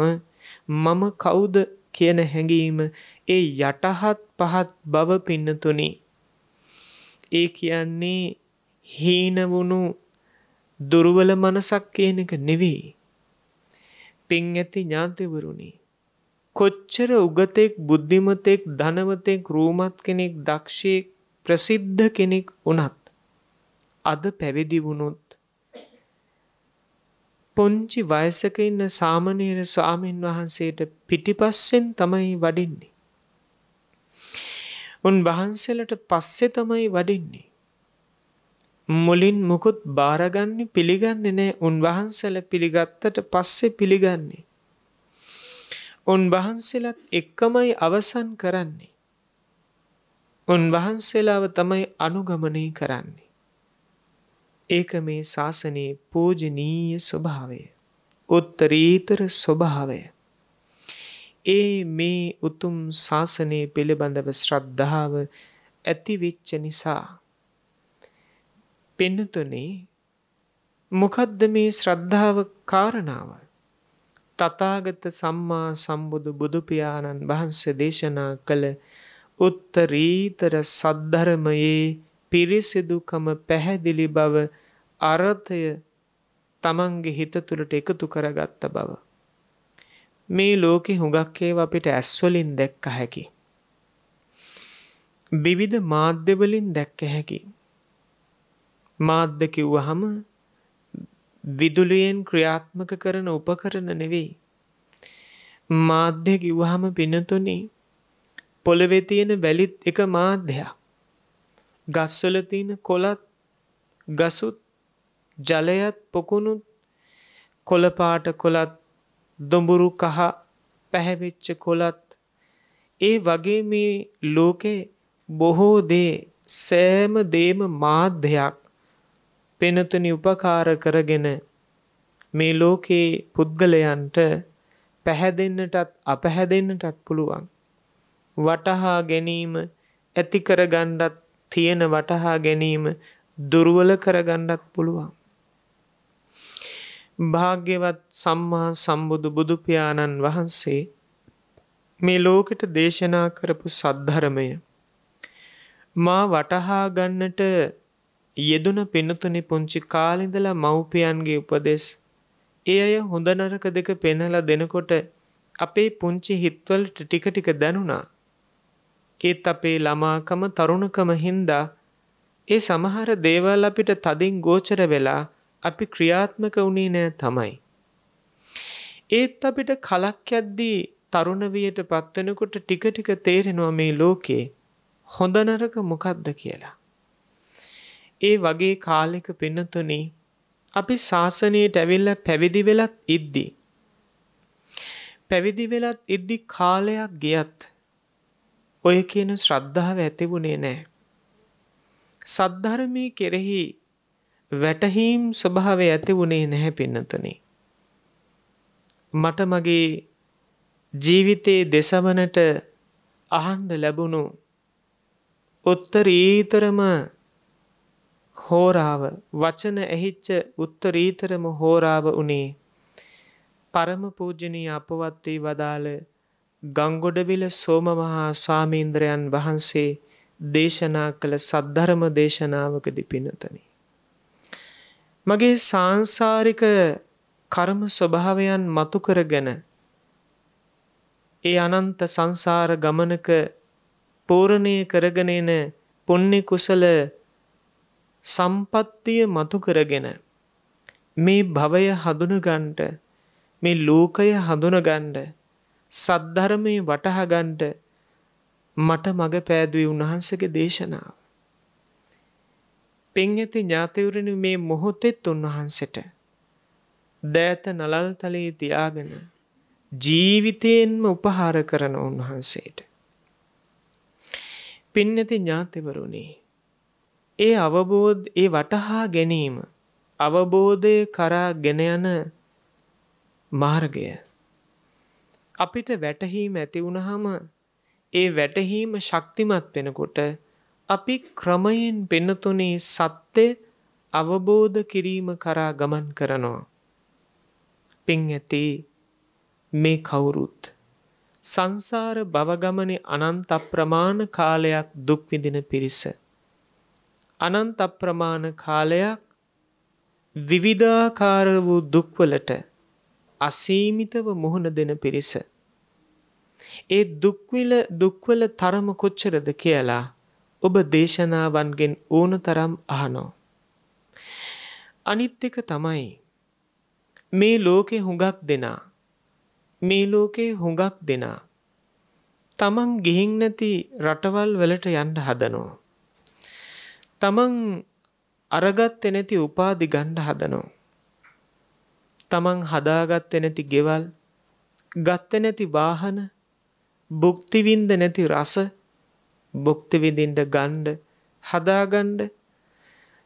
Speaker 2: මම කවුද කියන හැඟීම, ඒ යටහත් පහත් බව පින්නතුනි. ඒ කියන්නේ හීන වුණු දුර්වල මනසක් කියන එක නෙවෙයි. පින් ඇති ඥාතිවරුනි, කොච්චර උගතෙක්, බුද්ධිමතෙක්, ධනවතෙක්, රූමත් කෙනෙක්, දක්ෂයෙක්, ප්‍රසිද්ධ කෙනෙක් වුණත් අද පැවිදි වුණොත් පොන්චි වයසක ඉන්න සාමණේර ස්වාමීන් වහන්සේට පිටිපස්සෙන් තමයි වඩින්නේ. උන්වහන්සේලට පස්සේ තමයි වඩින්නේ. මුලින් මුකුත් බාරගන්නේ, පිළිගන්නේ නැහැ. උන්වහන්සේලා පිළිගත්තට පස්සේ පිළිගන්නේ. උන්වහන්සේලාත් එක්කමයි අවසන් කරන්නේ. උන්වහන්සේලාව තමයි අනුගමනය කරන්නේ. ඒක මේ ශාසනයේ පූජනීය ස්වභාවය, උත්තරීතර ස්වභාවය. ඒ මේ උතුම් ශාසනයේ පිළිබඳව ශ්‍රද්ධාව ඇති වෙච්ච නිසා පින්නතුනේ, මොකද්ද මේ ශ්‍රද්ධාව කාරණාව? තථාගත සම්මා සම්බුදු බුදු පියාණන් වහන්සේ දේශනා කළ උත්තරීතර සද්ධර්මයේ පිරිසිදුකම, පැහැදිලි බව, අර්ථය තමන්ගේ හිත තුළට එකතු කරගත්ත බව. මේ ලෝකේ හුඟක් ඒවා අපිට ඇස් වලින් දැක්ක හැකි, විවිධ මාධ්‍ය වලින් දැක්ක හැකි. මාධ්‍ය කිව්වහම විදුලියෙන් ක්‍රියාත්මක කරන උපකරණ නෙවෙයි. මාධ්‍ය කිව්වහම පින්නතුනි පොළවේ තියෙන වැලිත් එක මාධ්‍යයක්. ගස්වල තියෙන කොළත්, ගසුත්, ජලයත්, පොකුණුත්, කොළ පාට කොළත්, දොඹුරු කහ පැහැවෙච්ච කොළත්, ඒ වගේ මේ ලෝකේ බොහෝ දේ සෑම දේම මාධ්‍යයක් පිනතුනි උපකාර කරගෙන මේ ලෝකේ පුද්ගලයන්ට පැහැදෙන්නටත් අපැහැදෙන්නටත් පුළුවන්. වටහා ගැනීම ඇති කරගන්නත් තියෙන වටහා ගැනීම දුර්වල කරගන්නත් පුළුවන්. භාග්‍යවත් සම්මා සම්බුදු බුදු පියාණන් වහන්සේ මේ ලෝකෙට දේශනා කරපු සද්ධර්මය මා වටහා ගන්නට යෙදුන පිනතුනි පුංචි කාලේ ඉඳලා මව්පියන්ගේ උපදෙස් ඒ අය හොඳ නරක දෙක පෙන්වලා දෙනකොට අපේ පුංචි හිතවලට ටික ටික දැනුණා. ඒත් අපේ ළමාකම තරුණකම හින්දා ඒ සමහර දේවල් අපිට තදින් ගෝචර වෙලා අපි ක්‍රියාත්මක වුණේ නෑ තමයි. ඒත් අපිට කලක් යද්දී තරුණ වියට පත් වෙනකොට ටික ටික තේරෙනවා මේ ලෝකේ හොඳ නරක මොකක්ද කියලා. ඒ වගේ කාලෙක පින්නතුනි අපි ශාසනයට ඇවිල්ලා පැවිදි වෙලත් ඉද්දි කාලයක් ගියත් ඔය කියන ශ්‍රද්ධාව ඇතිවුණේ නැහැ. සද්ධර්මයේ කෙරෙහි වැටහීම් ස්වභාවය ඇතිවුණේ නැහැ පින්නතුනි. මට මගේ ජීවිතයේ දෙසවනට අහන්න ලැබුණු උත්තරීතරම හෝරාව වචන ඇහිච්ච උත්තරීතරම හෝරාව උනේ පරම පූජනීය අපවත් වී වදාළ ගංගොඩවිල සෝමමහා ස්වාමීන්ද්‍රයන් වහන්සේ දේශනා කළ සද්ධර්ම දේශනාවකදී පින්නතනි. මගේ සාංශාරික කර්ම ස්වභාවයන් මතු කරගෙන ඒ අනන්ත සංසාර ගමනක පූර්ණේ කරගෙන එන පුණ්‍ය කුසල සම්පත්තිය මතු කරගෙන මේ භවය හඳුනගන්න මේ ලෝකය හඳුනගන්න සද්ධර්මයේ වටහා ගන්නට මට මඟ පෑදුවේ උන්වහන්සේගේ දේශනාව. පින්යති ඥාතිවරණි මේ මොහොතෙත් උන්වහන්සේට දෑත නලල් තලයේ තියාගෙන ජීවිතයෙන්ම උපහාර කරන උන්වහන්සේට. පින්යති ඥාතිවරුනි ඒ වටහා ගැනීම අවබෝධය කරා ගෙන යන මාර්ගය අපිට වැටහීම ඇති වුණාම ඒ වැටහීම ශක්තිමත් වෙනකොට අපි ක්‍රමයෙන් පින්නතුනේ සත්‍ය අවබෝධ කිරීම කරා ගමන් කරනවා. පින් ඇති මේ කවුරුත් සංසාර භව ගමනේ අනන්ත අප්‍රමාණ කාලයක් දුක් විඳින පිරිස. අනන්ත අප්‍රමාණ කාලයක් විවිධාකාර වූ දුක්වලට අසීමිතව මුහුණ දෙන පිරිස. ඒ දුක්වල තරම කොච්චරද කියලා ඔබ දේශනාවන්ගෙන් ඕන තරම් අහනවා. අනිත් එක තමයි මේ ලෝකේ හුඟක් දෙනා තමන් ගිහින් නැති රටවල් වලට යන්න හදනවා. තමන් අරගත්තේ නැති උපාධි ගන්න හදනවා. තමන් හදාගත්තේ නැති ගෙවල්, ගත්තේ නැති වාහන, භුක්ති විඳ නැති රස, භුක්ති විඳින්න ගන්න, හදාගන්න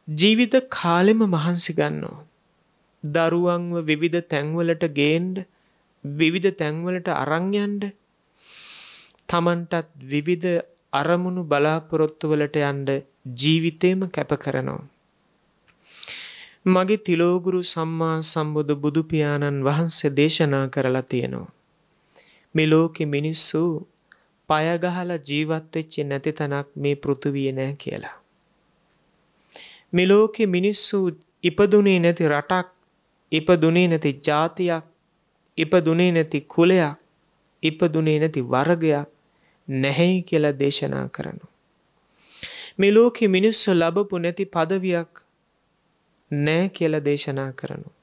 Speaker 2: ජීවිත කාලෙම මහන්සි ගන්නවා. දරුවන්ව විවිධ තැන්වලට ගේන්න, විවිධ තැන්වලට අරන් යන්න, තමන්ටත් විවිධ අරමුණු බලාපොරොත්තු වලට යන්න ජීවිතේම කැප කරනවා. මගේ තිලෝගුරු සම්මා සම්බුදු බුදු පියාණන් වහන්සේ දේශනා කරලා තියෙනවා. මේ ලෝකෙ මිනිස්සු පය ගහලා ජීවත් වෙච්ච නැති තැනක් මේ පෘථුවියේ නැහැ කියලා. මේ ලෝකෙ මිනිස්සු ඉපදුනේ නැති රටක්, ඉපදුනේ නැති ජාතියක්, ඉපදුනේ නැති කුලයක්, ඉපදුනේ නැති වර්ගයක් නැහැයි කියලා දේශනා කරනවා. මේ ලෝකෙ මිනිස්සු ලැබපු නැති පදවියක් නැහැ කියලා දේශනා කරනවා.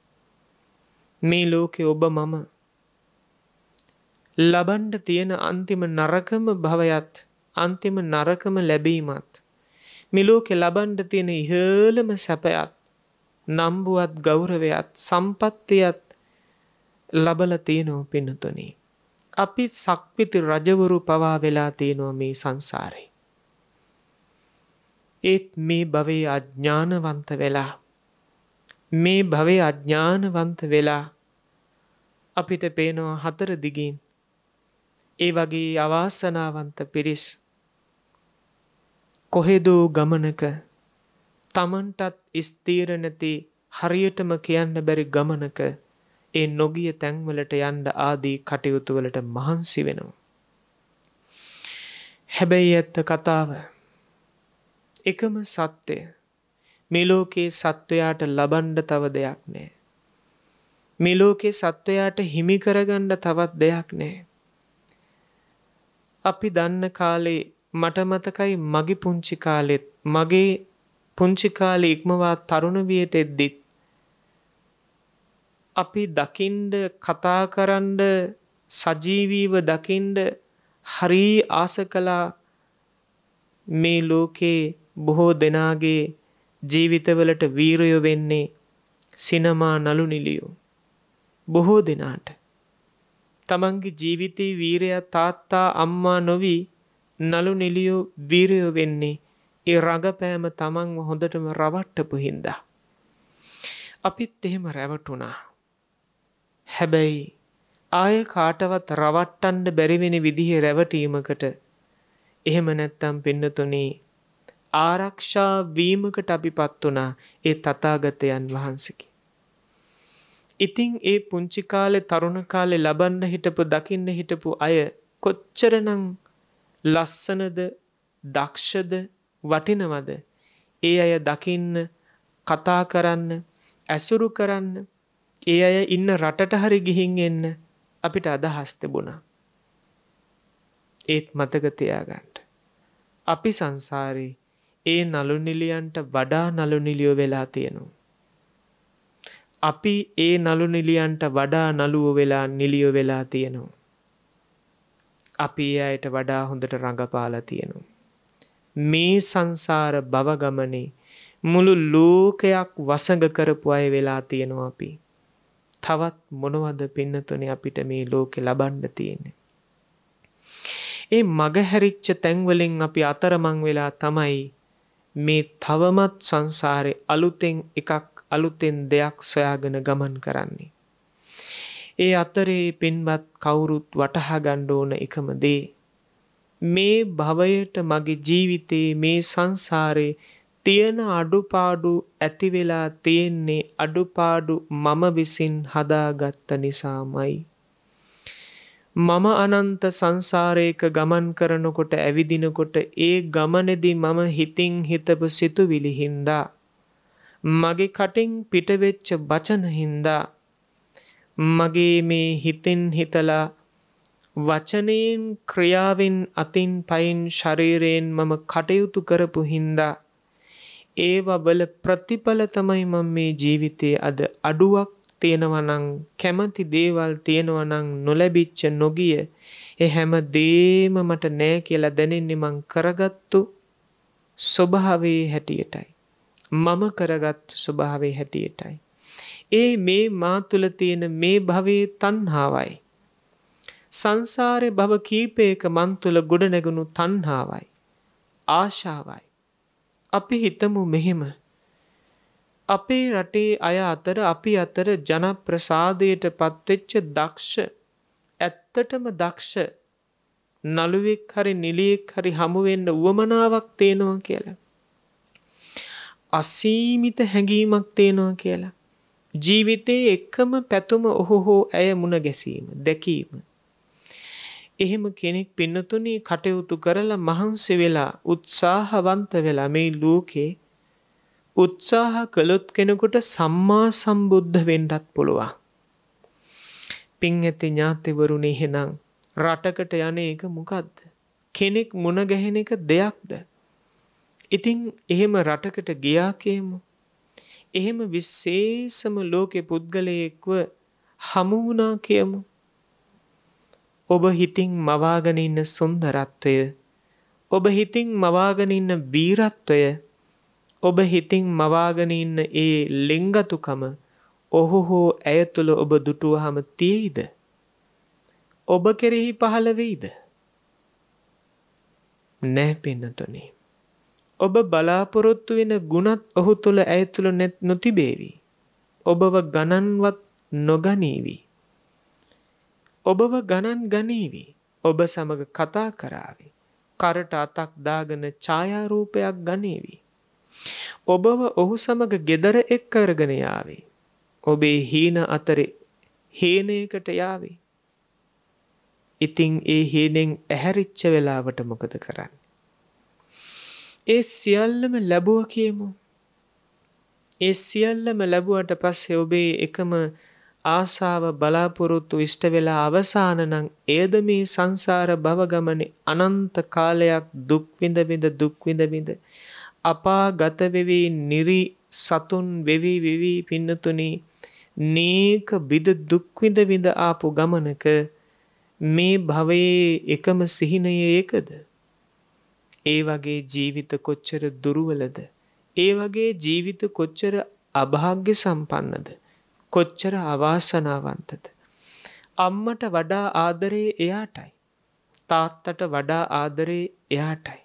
Speaker 2: මේ ලෝකේ ඔබ මම ලබන්න තියෙන අන්තිම නරකම භවයත්, අන්තිම නරකම ලැබීමත්, මේ ලෝකේ ලබන්න තියෙන ඉහළම සැපයත්, නම්බුවත් ගෞරවයත් සම්පත්තියත් ලබලා තියෙනවා පින්නතුනි. අපි සක්විති රජවරු පවා වෙලා තියෙනවා මේ සංසාරේ. ඒත් මේ භවයේ අඥානවන්ත වෙලා මේ භවයේ අඥානවන්ත වෙලා අපිට පේනවා හතර දිගින් ඒ වගේ අවාසනාවන්ත පිරිස් කොහෙදෝ ගමනක තමන්ටත් ස්ථීර නැති හරියටම කියන්න බැරි ගමනක ඒ නොගිය තැන්වලට යන්න ආදී කටයුතු වලට මහන්සි වෙනවා. හැබැයි ඇත්ත කතාව එකම සත්‍යය මේ ලෝකේ සත්වයාට ලබන්න තව දෙයක් නැහැ. මේ ලෝකේ සත්වයාට හිමි කරගන්න තවත් දෙයක් නැහැ. අපි දන්න කාලේ මට මතකයි මගේ පුංචි කාලෙත් මගේ පුංචි කාලේ ඉක්මවා තරුණ වියට එද්දිත් අපි දකින්ද කතා කරන්න සජීවීව දකින්ද හරි ආස කළා මේ ලෝකේ බොහෝ දෙනාගේ ජීවිතවලට වීරයෝ වෙන්නේ සිනමා නළු නිළියෝ. බොහෝ දෙනාට තමන්ගේ ජීවිතේ වීරයා තාත්තා අම්මා නොවි නළු නිළියෝ වීරයෝ වෙන්නේ ඒ රඟපෑම තමන්ව හොඳටම රවට්ටපු හින්දා. අපිත් එහෙම රැවටුණා. හැබැයි ආය කාටවත් රවට්ටන්න බැරි වෙන විදිහේ රැවටීමකට එහෙම නැත්තම් පින්නතුනි ආරක්ෂා වීමකට අපිපත් වුණා ඒ තථාගතයන් වහන්සේගේ. ඉතින් ඒ පුංචි කාලේ තරුණ කාලේ ලබන්න හිටපු දකින්න හිටපු අය කොච්චරනම් ලස්සනද දක්ෂද වටිනවද ඒ අය දකින්න කතා කරන්න ඇසුරු කරන්න ඒ අය ඉන්න රටට හරි ගිහින් එන්න අපිට අදහස් තිබුණා. ඒත් මතක තියාගන්න අපි සංසාරේ ඒ නළු නිළියන්ට වඩා නළු නිළියෝ වෙලා තියෙනවා. අපි ඒ නළු නිළියන්ට වඩා නළුවෝ වෙලා නිළියෝ වෙලා තියෙනවා. අපි ඒ අයට වඩා හොඳට රඟපාලා තියෙනවා. මේ සංසාර භව ගමනේ මුළු ලෝකයක් වසඟ කරපු අය වෙලා තියෙනවා අපි. තවත් මොනවද පින්නතුනේ අපිට මේ ලෝකේ ලබන්න තියෙන්නේ? ඒ මග හැරිච්ච තැන් වලින් අපි අතරමං වෙලා තමයි මේ තවමත් සංසාරේ අලුතෙන් එකක් අලුතෙන් දෙයක් සොයාගෙන ගමන් කරන්නේ. ඒ අතරේ පින්වත් කවුරුත් වටහා ගන්න ඕන එකම දේ මේ භවයට මගේ ජීවිතේ මේ සංසාරේ තියෙන අඩුපාඩු ඇති වෙලා තියෙන්නේ අඩුපාඩු මම විසින් හදාගත්ත නිසාමයි. මම අනන්ත සංසාරයක ගමන් කරනකොට ඇවිදිනකොට ඒ ගමනේදී මම හිතින් හිතපු සිතුවිලි හින්දා මගේ කටින් පිටවෙච්ච වචන හින්දා මගේ මේ හිතෙන් හිතලා වචනයෙන් ක්‍රියාවෙන් අතින් පයින් ශරීරයෙන් මම කටයුතු කරපු හින්දා ඒවා වල ප්‍රතිඵල තමයි මම මේ ජීවිතයේ අද අඩුවක් තියෙනවා නම් කැමති දේවල් තියෙනවා නම් නොලැබිච්ච නොගිය ඒ හැම දෙෙම මට නෑ කියලා දැනෙන්නේ මං කරගත්තු ස්වභාවයේ හැටියටයි. මම කරගත්තු ස්වභාවයේ හැටියටයි. ඒ මේ මා තුල තියෙන මේ භවයේ තණ්හාවයි. සංසාරේ භව කීපයක මන් තුල ගොඩ නැගුණු තණ්හාවයි. ආශාවයි. අපි හිතමු මෙහෙම අපේ රටේ අය අතර අපි අතර ජනප්‍රසාදයට පත්වෙච්ච දක්ෂ ඇත්තටම දක්ෂ නළුවෙක් හරි නිලියෙක් හරි හමු වෙන්න උවමනාවක් තේනවා කියලා. අසීමිත හැඟීමක් තේනවා කියලා. ජීවිතේ එකම පැතුම ඔහු ඇය මුණ ගැසීම දැකීම. එහෙම කෙනෙක් පින්නතුණි කටයුතු කරලා මහන්සි වෙලා උත්සාහවන්ත වෙලා මේ ලෝකේ උත්සාහ කළොත් කෙනෙකුට සම්මා සම්බුද්ධ වෙන්නත් පුළුවන්. පින් ඇති ඥාතිවරුනි එහෙනම් රටකට යන එක මොකද්ද? කෙනෙක් මුණ ගැහෙන එක දෙයක්ද? ඉතින් එහෙම රටකට ගියා කියමු. එහෙම විශේෂම ලෝකේ පුද්ගලයෙක්ව හමු වුණා කියමු. ඔබ හිතින් මවාගෙන ඉන්න සුන්දරත්වය, ඔබ හිතින් මවාගෙන ඉන්න වීරත්වය, ඔබ හිතින් මවාගෙන ඉන්න ඒ ලෙන්ගතුකම ඔහු හෝ ඇය තුළ ඔබ දුටුවහම තියෙයිද? ඔබ කෙරෙහි පහළ වෙයිද? නෑ පින්නතුනි. ඔබ බලාපොරොත්තු වෙන ගුණත් ඔහු තුළ ඇය තුළ නොතිබේවි. ඔබව ගණන්වත් නොගනීවි. ඔබව ගණන් ගනීවි. ඔබ සමග කතා කරાવી. කරට අතක් දාගෙන ඡායාරූපයක් ගනීවි. ඔබව ඔහු සමග ගෙදර එක් කරගෙන යාවි. ඔබේ හීන අතරේ හේනයකට යාවි. ඉතින් ඒ හේනෙන් ඇහැරිච්ච වෙලාවට මොකද කරන්නේ? ඒ සියල්ලම ලැබුවා කියමු. ඒ සියල්ලම ලැබුවට පස්සේ ඔබේ එකම ආසාව බලාපොරොත්තු ඉෂ්ට වෙලා අවසාන නම් එයද මේ සංසාර භව ගමනේ අනන්ත කාලයක් දුක් විඳ අපාගත වෙවි නිරි සතුන් වෙවි පින්නතුනි නේක බිද දුක් විඳ ආපු ගමනක මේ භවයේ එකම සිහිනය ඒකද? ඒ වගේ ජීවිත කොච්චර දුර්වලද? ඒ වගේ ජීවිත කොච්චර අභාග්‍ය සම්පන්නද? කොච්චර අවාසනාවන්තද? අම්මට වඩා ආදරේ එයාටයි. තාත්තට වඩා ආදරේ එයාටයි.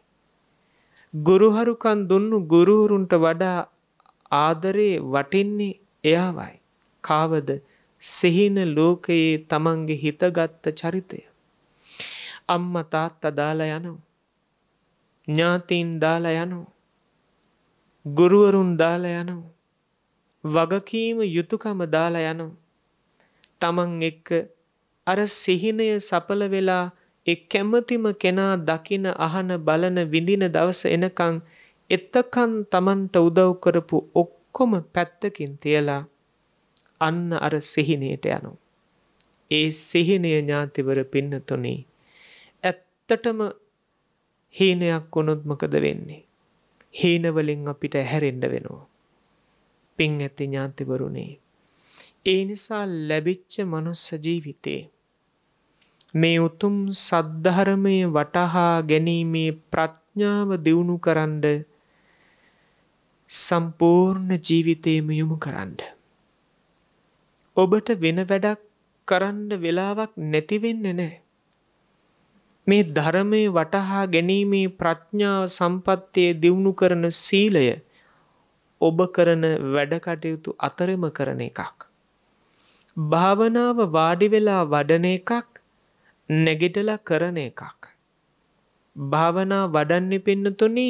Speaker 2: ගුරුහරුකන් දුන්නු ගුරුවරුන්ට වඩා ආදරේ වටින්නේ එයාවයි. කාවද? සිහින ලෝකයේ තමන්ගේ හිතගත්ත චරිතය. අම්මා තාත්තා දාලා යනවා. ඥාතීන් දාලා යනවා. ගුරුවරුන් දාලා යනවා. වගකීම යුතුයකම දාලා යනවා. තමන් එක්ක අර සිහිනය සඵල වෙලා ඒ කැමැතිම කෙනා දකින අහන බලන විඳින දවස එනකන් එතකන් තමන්ට උදව් කරපු ඔක්කොම පැත්තකින් තියලා අන්න අර සිහිනයට යනවා. ඒ සිහිනය ඥාතිවර පින්නතුනි ඇත්තටම හීනයක් වුණොත් මොකද වෙන්නේ? හීන වලින් අපිට හැරෙන්න වෙනවා. පින් ඇති ඥාතිවරුනි. ඒ නිසා ලැබිච්ච මනුස්ස ජීවිතේ මේ උතුම් සද්ධර්මයේ වටහා ගැනීමේ ප්‍රඥාව දියුණු කරන්න සම්පූර්ණ ජීවිතේම යොමු කරන්න. ඔබට වෙන වැඩක් කරන්න වෙලාවක් නැති වෙන්නේ නැහැ. මේ ධර්මයේ වටහා ගැනීමේ ප්‍රඥාව සම්පත්තිය දියුණු කරන සීලය ඔබ කරන වැඩ කටයුතු අතරම කරන එකක්. භාවනාව වාඩි වෙලා වඩන එකක්, නැගිටලා කරන එකක්. භාවනා වඩන්නේ පින්නතුනි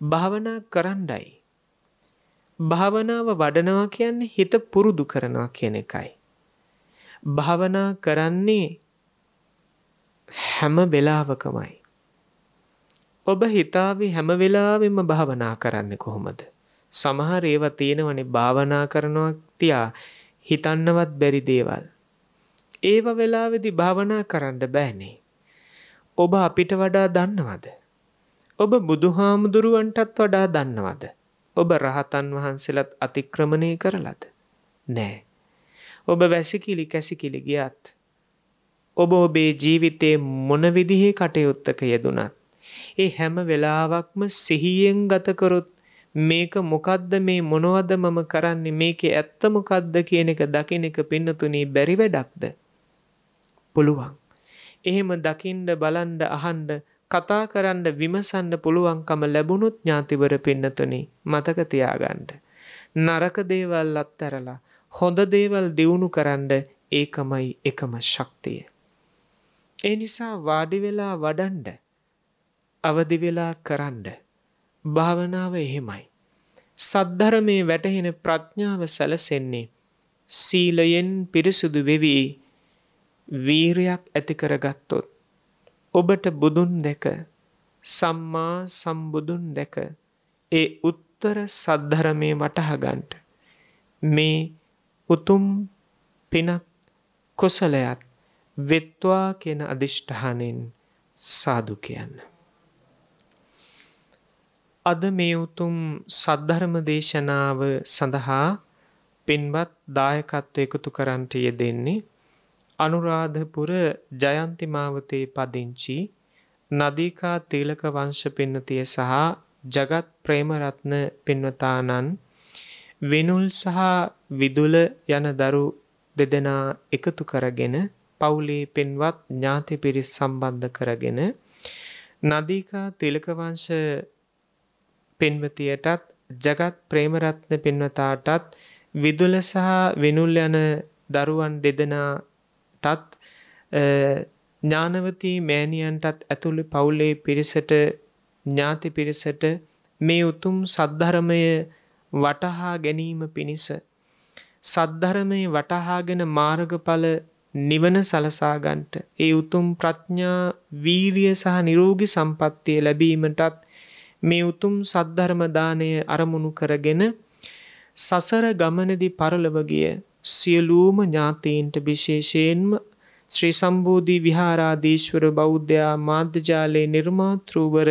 Speaker 2: භාවනා කරන්නයි. භාවනාව වඩනවා කියන්නේ හිත පුරුදු කරනවා කියන එකයි. භාවනා කරන්නේ හැම වෙලාවකමයි. ඔබ හිතාවේ හැම වෙලාවෙම භාවනා කරන්නේ කොහොමද? සමහර ඒවා තියෙනවනේ භාවනා කරනවා තියා හිතන්නවත් බැරි දේවල්. ඒව වෙලාවේදී භාවනා කරන්න බෑනේ. ඔබ අපිට වඩා දන්නවද? ඔබ බුදුහාමුදුරුවන්ටත් වඩා දන්නවද? ඔබ රහතන් වහන්සේලාත් අතික්‍රමණය කරලාද? නෑ. ඔබ වැසිකිලි කැසිකිලි ගියත් ඔබ ඔබේ ජීවිතේ මොන විදිහේ කටයුත්තක යෙදුණත් ඒ හැම වෙලාවක්ම සිහියෙන් ගත කරොත් මේක මොකද්ද, මේ මොනවද මම කරන්නේ, මේකේ ඇත්ත මොකද්ද කියන එක දකින්න එක පින්නතුණී බැරි වැඩක්ද? පුළුවන්. එහෙම දකින්න බලන්න අහන්න කතා කරන්න විමසන්න පුළුවන්කම ලැබුණොත් ඥාතිවර පින්නතුණී මතක තියාගන්න. නරක දේවල් අත්හැරලා හොඳ දේවල් දියුණු කරන්න ඒකමයි එකම ශක්තිය. ඒ නිසා වාඩි වෙලා වඩන්න, අවදි වෙලා කරන්න. භාවනාව එහෙමයි. සද්ධර්මයේ වැටහෙන ප්‍රඥාව සැලසෙන්නේ සීලයෙන් පිරිසුදු වෙවි වීරයක් ඇති කරගත්තොත්. ඔබට බුදුන් දැක, සම්මා සම්බුදුන් දැක ඒ උත්තර සද්ධර්මයේ වටහා ගන්නට මේ උතුම් පිනක් කුසලයක් වෙත්වා කියන අදිෂ්ඨානෙන් සාදු කියන්න. අද මේ උතුම් සද්ධර්ම දේශනාව සඳහා පින්වත් දායකත්ව එකතු කරන්ට යෙදෙන්නේ අනුරාධපුර ජයන්ති මාවතේ පදිංචි නදීකා තීලක වංශ පින්නතිය සහ ජගත් ප්‍රේමරත්න පින්වතානන්, විනුල් සහ විදුල යන දරු දෙදෙනා එකතු කරගෙන පවුලේ පින්වත් ඥාති පිරිස් සම්බන්ධ කරගෙන නදීකා තීලක වංශ පින්වතියටත් ජගත් ප්‍රේමරත්න පින්වතාටත් විදුල සහ විනුල් යන දරුවන් දෙදෙනාටත් ඥානවතී මෑණියන්ටත් ඇතුළු පවුලේ පිරිසට ඥාති පිරිසට මේ උතුම් සද්ධර්මය වටහා ගැනීම පිණිස සද්ධර්මයේ වටහාගෙන මාර්ගඵල නිවන සලසා ගන්නට ඒ උතුම් ප්‍රඥා වීරිය සහ නිරෝගී සම්පන්නිය ලැබීමටත් මේ උතුම් සද්ධර්ම දාණය අරමුණු කරගෙන සසර ගමනේදී පරලොව ගිය සියලුම ඥාතීන්ට විශේෂයෙන්ම ශ්‍රී සම්බෝධි විහාරාධීශ්වර බෞද්ධ මාධ්‍යාලයේ නිර්මාතෘවර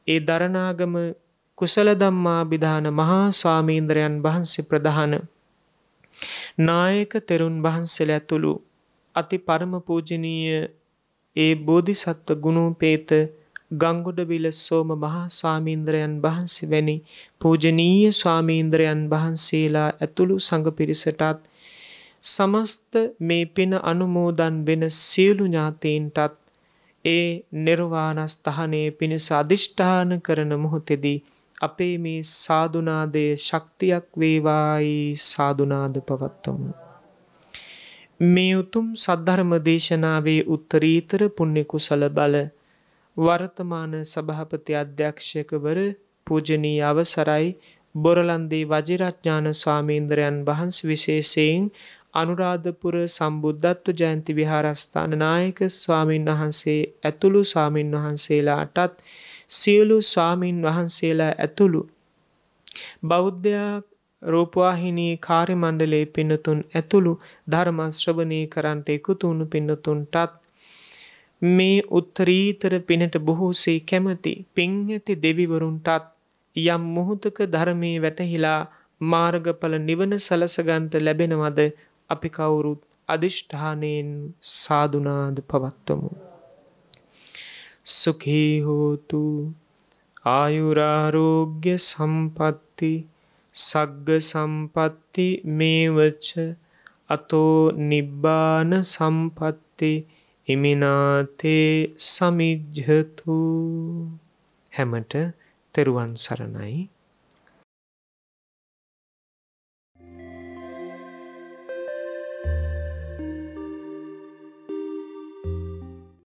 Speaker 2: ඒ දරණාගම කුසල ධම්මාභිධාන මහා ස්වාමීන්ද්‍රයන් වහන්සේ ප්‍රධාන නායක තෙරුන් වහන්සේලා ඇතුළු අති පරම පූජනීය ඒ බෝධිසත්ව ගුණෝපේත ගංගොඩවිල සෝම මහා ස්වාමීන්ද්‍රයන් වහන්සේ වැනි පූජනීය ස්වාමීන්ද්‍රයන් වහන්සේලා ඇතුළු සංඝ පිරිසටත් සමස්ත මේ පින අනුමෝදන් වෙන සියලු ඥාතීන්ටත් ඒ නිර්වාණ ස්ථානයේ පිණිස අදිෂ්ඨාන කරන මොහොතේදී අපේ මේ සාදුනාදයේ ශක්තියක් වේවායි සාදුනාද පවත්වමු. මේ උතුම් සද්ධර්ම දේශනාවේ උත්තරීතර පුණ්‍ය කුසල බල වර්තමාන සභාපති අධ්‍යක්ෂකවර පූජනීය අවසරයි බොරලන්දේ වජිරඥාන ස්වාමීන්ද්‍රයන් වහන්සේ විශේෂයෙන් අනුරාධපුර සම්බුද්ධත්ව ජයන්ති විහාරස්ථාන නායක ස්වාමින් වහන්සේ ඇතුළු ස්වාමින් වහන්සේලාටත් සියලු ස්වාමින් වහන්සේලා ඇතුළු බෞද්ධ රූපවාහිනී කාර්ය මණ්ඩලයේ පින්නතුන් ඇතුළු ධර්ම ශ්‍රවණී කරන්ට එකතු වුණු පින්නතුන්ටත් මේ උත්තරීතර පිනට බොහෝසේ කැමැති පින් ඇති දෙවිවරුන්ටත් යම් මොහොතක ධර්මයේ වැටහිලා මාර්ගඵල නිවන සලස ගන්නට ලැබෙනවද අපි කවුරුත් අදිෂ්ඨානයෙන් සාදුනාද පවත්වමු. සුඛී හෝතු ආයුරාරෝග්‍ය සම්පatti සග්ග සම්පatti මේවච අතෝ නිබ්බාන සම්පatti ඉමිනාතේ සමිජ්ජතු. හැමට තෙරුවන් සරණයි.